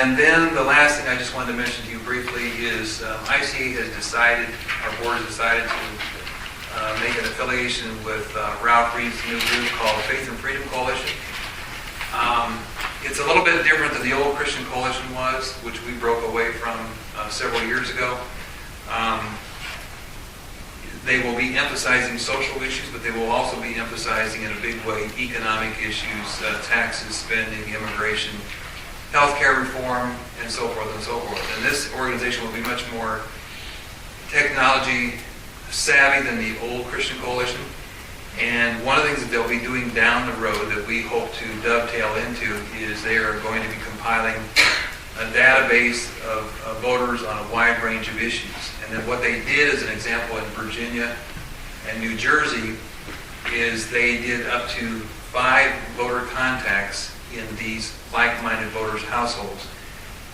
And then the last thing I just wanted to mention to you briefly is ICA has decided, our board has decided to make an affiliation with Ralph Reed's new group called Faith and Freedom Coalition. It's a little bit different than the old Christian Coalition was, which we broke away from several years ago. They will be emphasizing social issues, but they will also be emphasizing in a big way economic issues, taxes, spending, immigration, healthcare reform, and so forth and so forth. And this organization will be much more technology savvy than the old Christian Coalition. And one of the things that they'll be doing down the road that we hope to dovetail into is they are going to be compiling a database of voters on a wide range of issues. And then what they did as an example in Virginia and New Jersey is they did up to 5 voter contacts in these like-minded voters' households.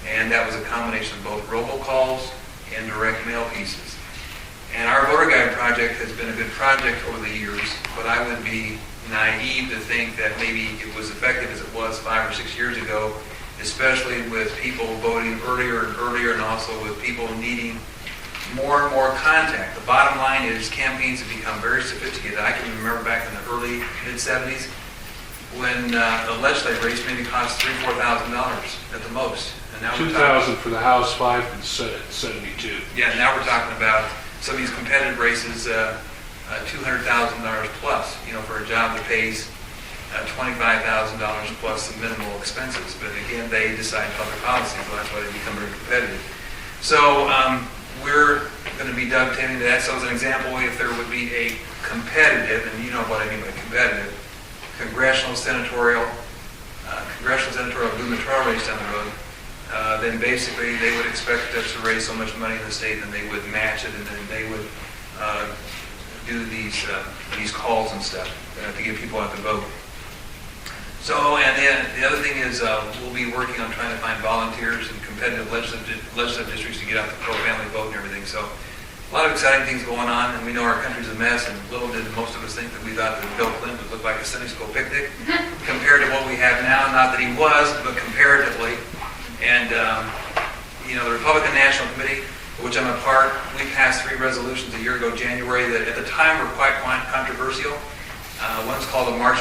And that was a combination of both robocalls and direct mail pieces. And our voter guide project has been a good project over the years, but I would be naive to think that maybe it was effective as it was 5 or 6 years ago, especially with people voting earlier and earlier, and also with people needing more and more contact. The bottom line is campaigns have become very sophisticated. I can remember back in the early, mid-'70s when a legislative race maybe cost $3,000 or $4,000 at the most. And now $2,000 for the House, 5 for the Senate, 72. Yeah, now we're talking about some of these competitive races, $200,000 plus, for a job that pays $25,000 plus the minimal expenses. But again, they decide public policy, so that's why they become very competitive. So we're going to be dovetailing to that. So as an example, if there would be a competitive, and you know what I mean by competitive, congressional senatorial gubernatorial race down the road, then basically they would expect us to raise so much money in the state, and they would match it, and then they would do these calls and stuff to get people out to vote. So, and then the other thing is we'll be working on trying to find volunteers in competitive legislative districts to get out the pro-family vote and everything. So a lot of exciting things going on, and we know our country's a mess, and little did most of us think that we thought that Bill Clinton would look like a Sunday school picnic compared to what we have now. Not that he was, but comparatively. And, the Republican National Committee, of which I'm a part, we passed 3 resolutions a year ago, January, that at the time were quite controversial. One's called the March